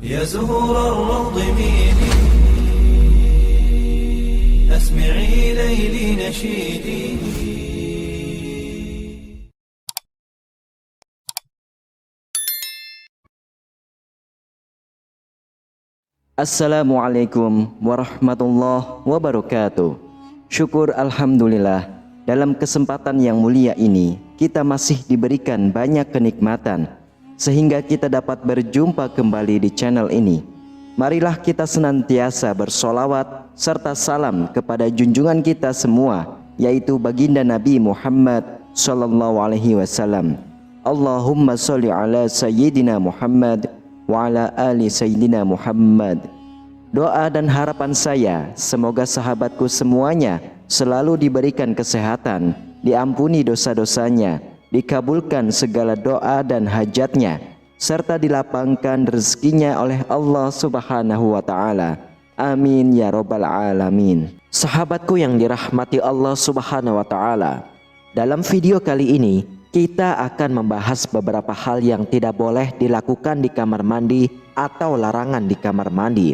يا زهور الروض ميدي أسمعي ليلي نشيدي. Assalamualaikum warahmatullahi wabarakatuh. Syukur alhamdulillah, dalam kesempatan yang mulia ini kita masih diberikan banyak kenikmatan sehingga kita dapat berjumpa kembali di channel ini. Marilah kita senantiasa bersolawat serta salam kepada junjungan kita semua, yaitu baginda Nabi Muhammad sallallahu alaihi wasallam. Allahumma sholli ala sayyidina Muhammad wa ala ali sayyidina Muhammad. Doa dan harapan saya, semoga sahabatku semuanya selalu diberikan kesehatan, diampuni dosa-dosanya, dikabulkan segala doa dan hajatnya, serta dilapangkan rezekinya oleh Allah Subhanahu wa Ta'ala. Amin ya Rabbal Alamin. Sahabatku yang dirahmati Allah Subhanahu wa Ta'ala, dalam video kali ini kita akan membahas beberapa hal yang tidak boleh dilakukan di kamar mandi atau larangan di kamar mandi.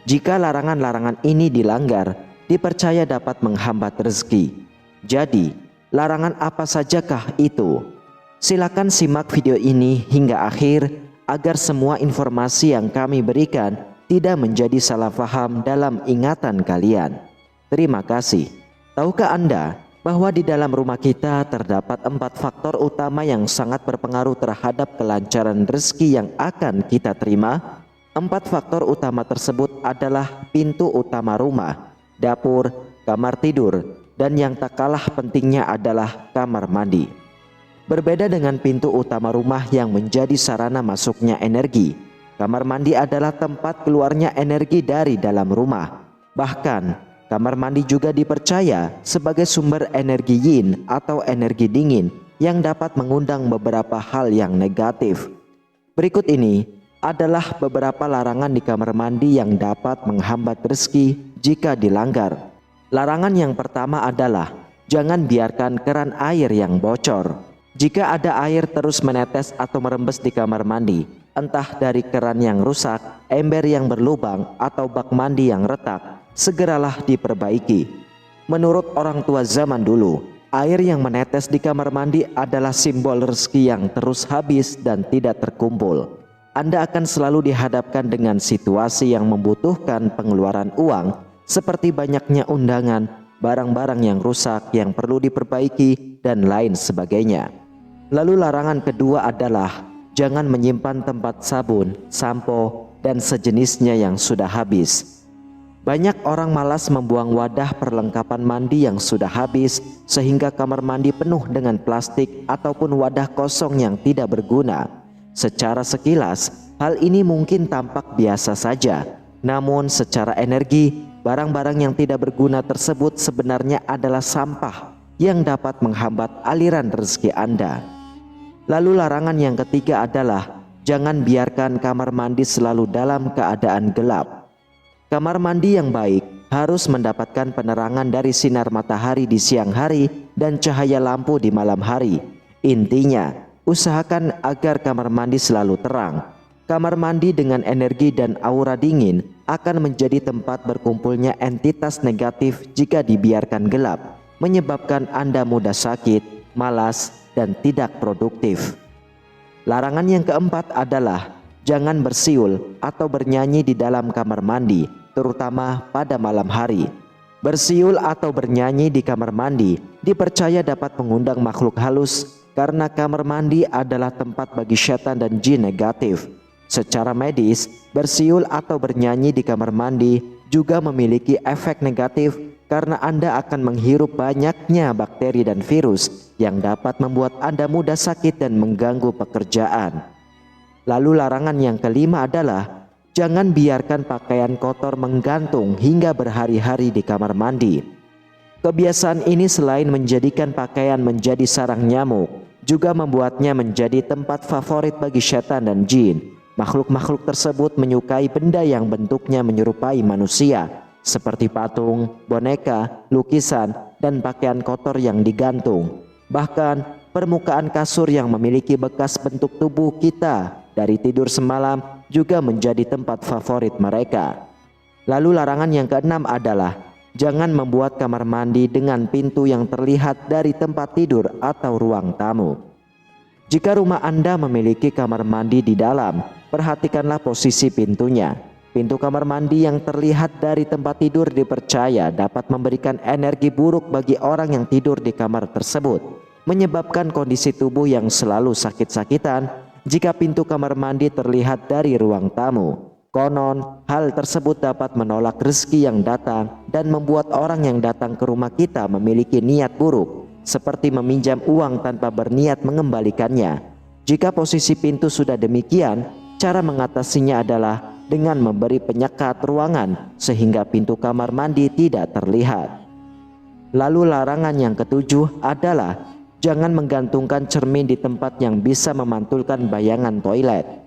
Jika larangan-larangan ini dilanggar, dipercaya dapat menghambat rezeki. Jadi, larangan apa sajakah itu? Silakan simak video ini hingga akhir agar semua informasi yang kami berikan tidak menjadi salah faham dalam ingatan kalian. Terima kasih. Tahukah Anda bahwa di dalam rumah kita terdapat 4 faktor utama yang sangat berpengaruh terhadap kelancaran rezeki yang akan kita terima? 4 faktor utama tersebut adalah pintu utama rumah, dapur, kamar tidur, dan yang tak kalah pentingnya adalah kamar mandi. Berbeda dengan pintu utama rumah yang menjadi sarana masuknya energi, kamar mandi adalah tempat keluarnya energi dari dalam rumah. Bahkan, kamar mandi juga dipercaya sebagai sumber energi yin atau energi dingin yang dapat mengundang beberapa hal yang negatif. Berikut ini adalah beberapa larangan di kamar mandi yang dapat menghambat rezeki jika dilanggar. Larangan yang pertama adalah jangan biarkan keran air yang bocor. Jika ada air terus menetes atau merembes di kamar mandi, entah dari keran yang rusak, ember yang berlubang, atau bak mandi yang retak, segeralah diperbaiki. Menurut orang tua zaman dulu, air yang menetes di kamar mandi adalah simbol rezeki yang terus habis dan tidak terkumpul. Anda akan selalu dihadapkan dengan situasi yang membutuhkan pengeluaran uang, seperti banyaknya undangan, barang-barang yang rusak yang perlu diperbaiki, dan lain sebagainya. Lalu larangan kedua adalah jangan menyimpan tempat sabun, sampo, dan sejenisnya yang sudah habis. Banyak orang malas membuang wadah perlengkapan mandi yang sudah habis, sehingga kamar mandi penuh dengan plastik ataupun wadah kosong yang tidak berguna. Secara sekilas, hal ini mungkin tampak biasa saja. Namun secara energi, barang-barang yang tidak berguna tersebut sebenarnya adalah sampah yang dapat menghambat aliran rezeki Anda. Lalu larangan yang ketiga adalah jangan biarkan kamar mandi selalu dalam keadaan gelap. Kamar mandi yang baik harus mendapatkan penerangan dari sinar matahari di siang hari dan cahaya lampu di malam hari. Intinya, usahakan agar kamar mandi selalu terang. Kamar mandi dengan energi dan aura dingin akan menjadi tempat berkumpulnya entitas negatif jika dibiarkan gelap, menyebabkan Anda mudah sakit, malas, dan tidak produktif. Larangan yang keempat adalah jangan bersiul atau bernyanyi di dalam kamar mandi, terutama pada malam hari. Bersiul atau bernyanyi di kamar mandi dipercaya dapat mengundang makhluk halus, karena kamar mandi adalah tempat bagi setan dan jin negatif. Secara medis, bersiul atau bernyanyi di kamar mandi juga memiliki efek negatif karena Anda akan menghirup banyaknya bakteri dan virus yang dapat membuat Anda mudah sakit dan mengganggu pekerjaan. Lalu larangan yang kelima adalah jangan biarkan pakaian kotor menggantung hingga berhari-hari di kamar mandi. Kebiasaan ini selain menjadikan pakaian menjadi sarang nyamuk, juga membuatnya menjadi tempat favorit bagi setan dan jin. Makhluk-makhluk tersebut menyukai benda yang bentuknya menyerupai manusia, seperti patung, boneka, lukisan, dan pakaian kotor yang digantung. Bahkan permukaan kasur yang memiliki bekas bentuk tubuh kita dari tidur semalam juga menjadi tempat favorit mereka. Lalu larangan yang keenam adalah jangan membuat kamar mandi dengan pintu yang terlihat dari tempat tidur atau ruang tamu. Jika rumah Anda memiliki kamar mandi di dalam, perhatikanlah posisi pintunya. Pintu kamar mandi yang terlihat dari tempat tidur dipercaya dapat memberikan energi buruk bagi orang yang tidur di kamar tersebut, menyebabkan kondisi tubuh yang selalu sakit-sakitan. Jika pintu kamar mandi terlihat dari ruang tamu, konon hal tersebut dapat menolak rezeki yang datang dan membuat orang yang datang ke rumah kita memiliki niat buruk, seperti meminjam uang tanpa berniat mengembalikannya. Jika posisi pintu sudah demikian, cara mengatasinya adalah dengan memberi penyekat ruangan sehingga pintu kamar mandi tidak terlihat. Lalu larangan yang ketujuh adalah jangan menggantungkan cermin di tempat yang bisa memantulkan bayangan toilet.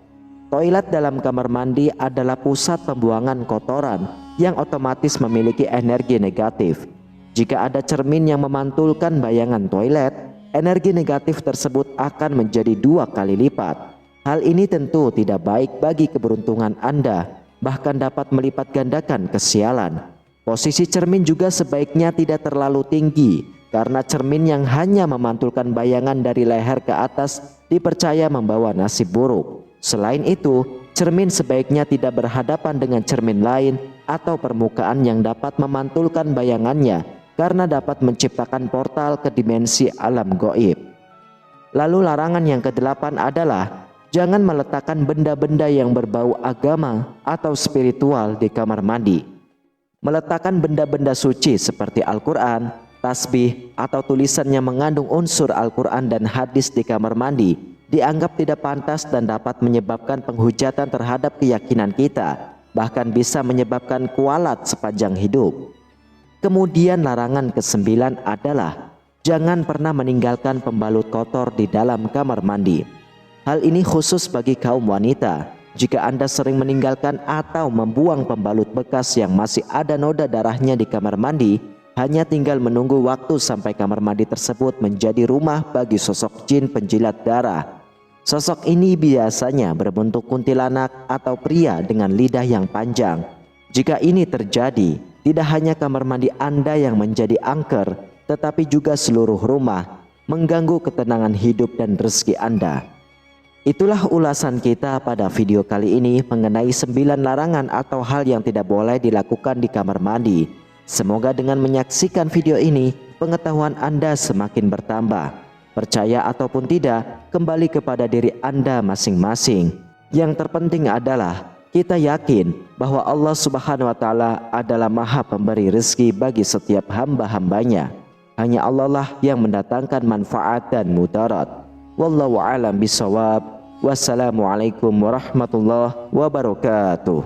Toilet dalam kamar mandi adalah pusat pembuangan kotoran yang otomatis memiliki energi negatif. Jika ada cermin yang memantulkan bayangan toilet, energi negatif tersebut akan menjadi 2 kali lipat. Hal ini tentu tidak baik bagi keberuntungan Anda, bahkan dapat melipat gandakan kesialan. Posisi cermin juga sebaiknya tidak terlalu tinggi, karena cermin yang hanya memantulkan bayangan dari leher ke atas dipercaya membawa nasib buruk. Selain itu, cermin sebaiknya tidak berhadapan dengan cermin lain atau permukaan yang dapat memantulkan bayangannya, karena dapat menciptakan portal ke dimensi alam gaib. Lalu larangan yang ke-8 adalah jangan meletakkan benda-benda yang berbau agama atau spiritual di kamar mandi. Meletakkan benda-benda suci seperti Al-Quran, tasbih, atau tulisan yang mengandung unsur Al-Quran dan hadis di kamar mandi dianggap tidak pantas dan dapat menyebabkan penghujatan terhadap keyakinan kita, bahkan bisa menyebabkan kualat sepanjang hidup. Kemudian larangan ke-9 adalah jangan pernah meninggalkan pembalut kotor di dalam kamar mandi. Hal ini khusus bagi kaum wanita. Jika Anda sering meninggalkan atau membuang pembalut bekas yang masih ada noda darahnya di kamar mandi, hanya tinggal menunggu waktu sampai kamar mandi tersebut menjadi rumah bagi sosok jin penjilat darah. Sosok ini biasanya berbentuk kuntilanak atau pria dengan lidah yang panjang. Jika ini terjadi, tidak hanya kamar mandi Anda yang menjadi angker, tetapi juga seluruh rumah, mengganggu ketenangan hidup dan rezeki Anda. Itulah ulasan kita pada video kali ini mengenai 9 larangan atau hal yang tidak boleh dilakukan di kamar mandi. Semoga dengan menyaksikan video ini, pengetahuan Anda semakin bertambah. Percaya ataupun tidak, kembali kepada diri Anda masing-masing. Yang terpenting adalah kita yakin bahwa Allah Subhanahu wa Ta'ala adalah Maha Pemberi rezeki bagi setiap hamba-hambanya. Hanya Allah lah yang mendatangkan manfaat dan mudarat. Wallahu a'lam bishawab. Wassalamualaikum warahmatullahi wabarakatuh.